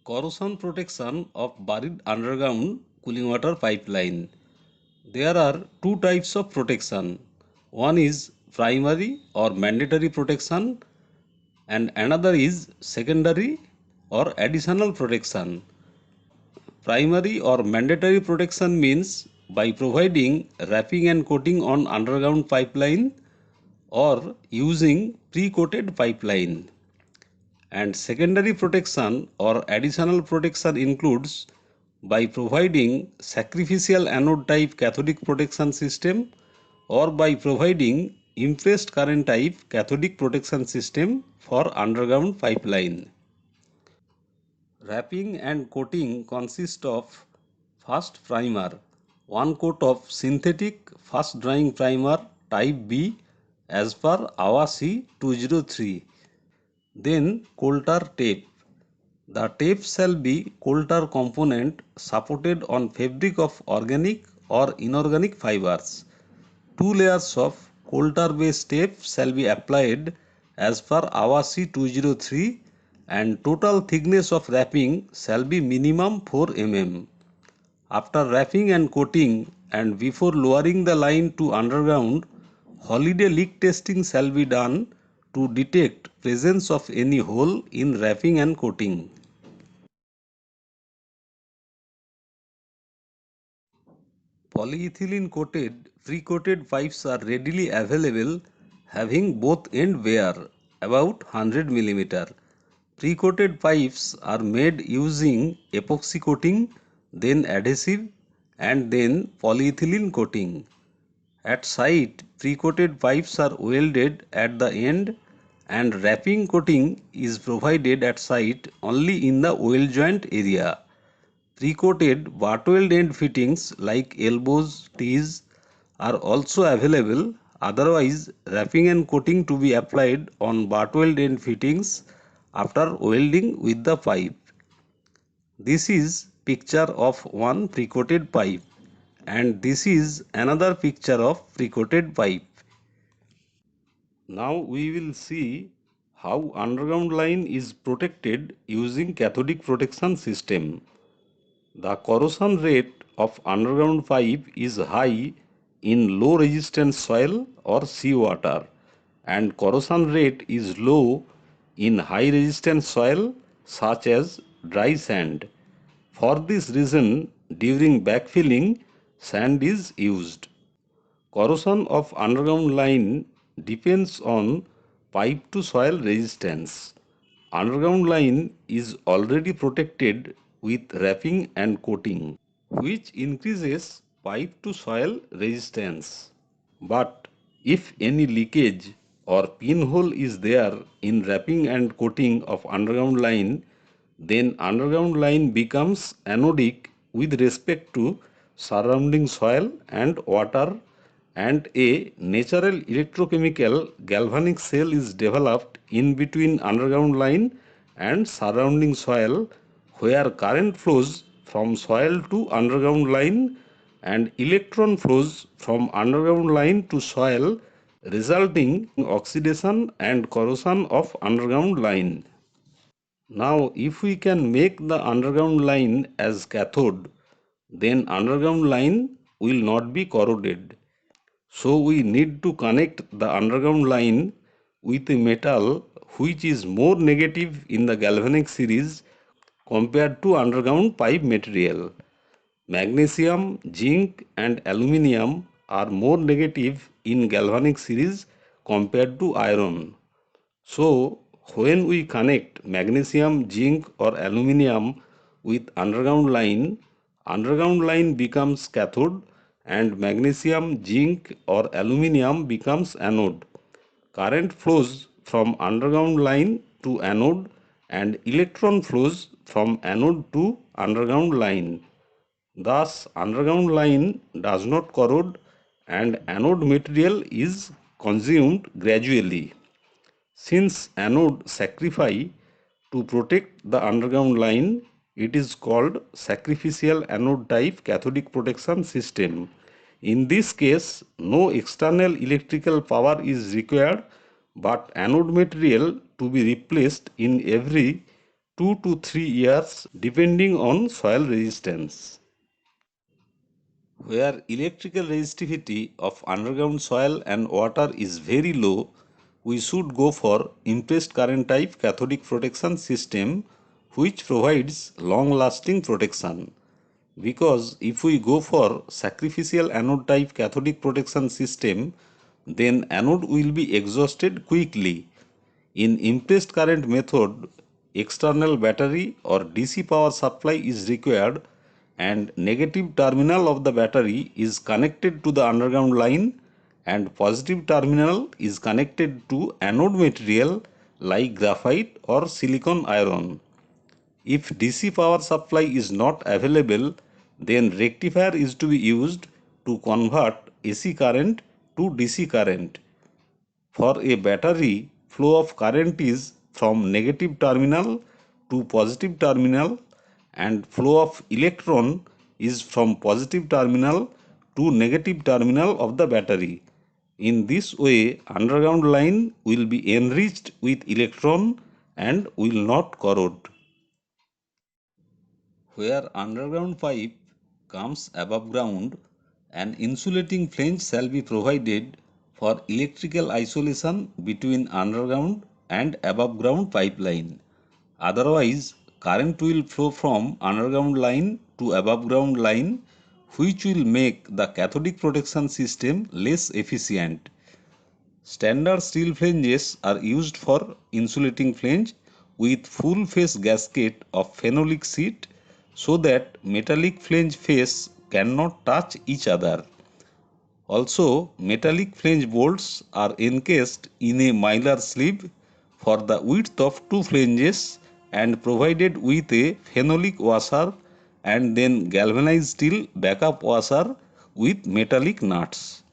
Corrosion protection of buried underground cooling water pipeline. There are two types of protection. One is primary or mandatory protection and another is secondary or additional protection. Primary or mandatory protection means by providing wrapping and coating on underground pipeline or using pre-coated pipeline. And secondary protection or additional protection includes by providing sacrificial anode type cathodic protection system or by providing impressed current type cathodic protection system for underground pipeline. Wrapping and coating consist of first primer, one coat of synthetic fast drying primer type B as per AWA-C 203. Then coal tar tape. The tape shall be coal tar component supported on fabric of organic or inorganic fibers. Two layers of coal tar based tape shall be applied as per AWA-C 203 and total thickness of wrapping shall be minimum 4 mm. After wrapping and coating and before lowering the line to underground, holiday leak testing shall be done to detect presence of any hole in wrapping and coating. Polyethylene coated pre-coated pipes are readily available having both end bare about 100 mm. Pre-coated pipes are made using epoxy coating, then adhesive and then polyethylene coating. At site, pre-coated pipes are welded at the end and wrapping coating is provided at site only in the weld joint area. Pre-coated butt weld end fittings like elbows, tees are also available. Otherwise, wrapping and coating to be applied on butt weld end fittings after welding with the pipe. This is picture of one pre-coated pipe and this is another picture of pre-coated pipe. Now we will see how underground line is protected using cathodic protection system. The corrosion rate of underground pipe is high in low resistance soil or seawater and corrosion rate is low in high resistance soil such as dry sand. For this reason, during backfilling, sand is used. Corrosion of underground line depends on pipe to soil resistance. Underground line is already protected with wrapping and coating, which increases pipe to soil resistance. But if any leakage or pinhole is there in wrapping and coating of underground line, then underground line becomes anodic with respect to surrounding soil and water and a natural electrochemical galvanic cell is developed in between underground line and surrounding soil where current flows from soil to underground line and electron flows from underground line to soil resulting in oxidation and corrosion of underground line. Now if we can make the underground line as cathode, then underground line will not be corroded. So we need to connect the underground line with a metal which is more negative in the galvanic series compared to underground pipe material. Magnesium, zinc and aluminium are more negative in galvanic series compared to iron. So when we connect magnesium, zinc or aluminium with underground line becomes cathode and magnesium, zinc or aluminium becomes anode. Current flows from underground line to anode and electron flows from anode to underground line. Thus, underground line does not corrode and anode material is consumed gradually. Since anode sacrifice to protect the underground line, it is called sacrificial anode type cathodic protection system. In this case, no external electrical power is required but anode material to be replaced in every 2 to 3 years depending on soil resistance. Where electrical resistivity of underground soil and water is very low, we should go for impressed current type cathodic protection system which provides long lasting protection. Because if we go for sacrificial anode type cathodic protection system, then anode will be exhausted quickly. In impressed current method, external battery or DC power supply is required and negative terminal of the battery is connected to the underground line and positive terminal is connected to anode material like graphite or silicon iron. If DC power supply is not available, then rectifier is to be used to convert AC current to DC current. For a battery, flow of current is from negative terminal to positive terminal and flow of electron is from positive terminal to negative terminal of the battery. In this way, underground line will be enriched with electron and will not corrode. Where underground pipe comes above ground, an insulating flange shall be provided for electrical isolation between underground and above ground pipeline. Otherwise, current will flow from underground line to above ground line, which will make the cathodic protection system less efficient. Standard steel flanges are used for insulating flange with full face gasket of phenolic sheet so that metallic flange face cannot touch each other. Also, metallic flange bolts are encased in a mylar sleeve for the width of two flanges and provided with a phenolic washer and then galvanized steel backup washer with metallic nuts.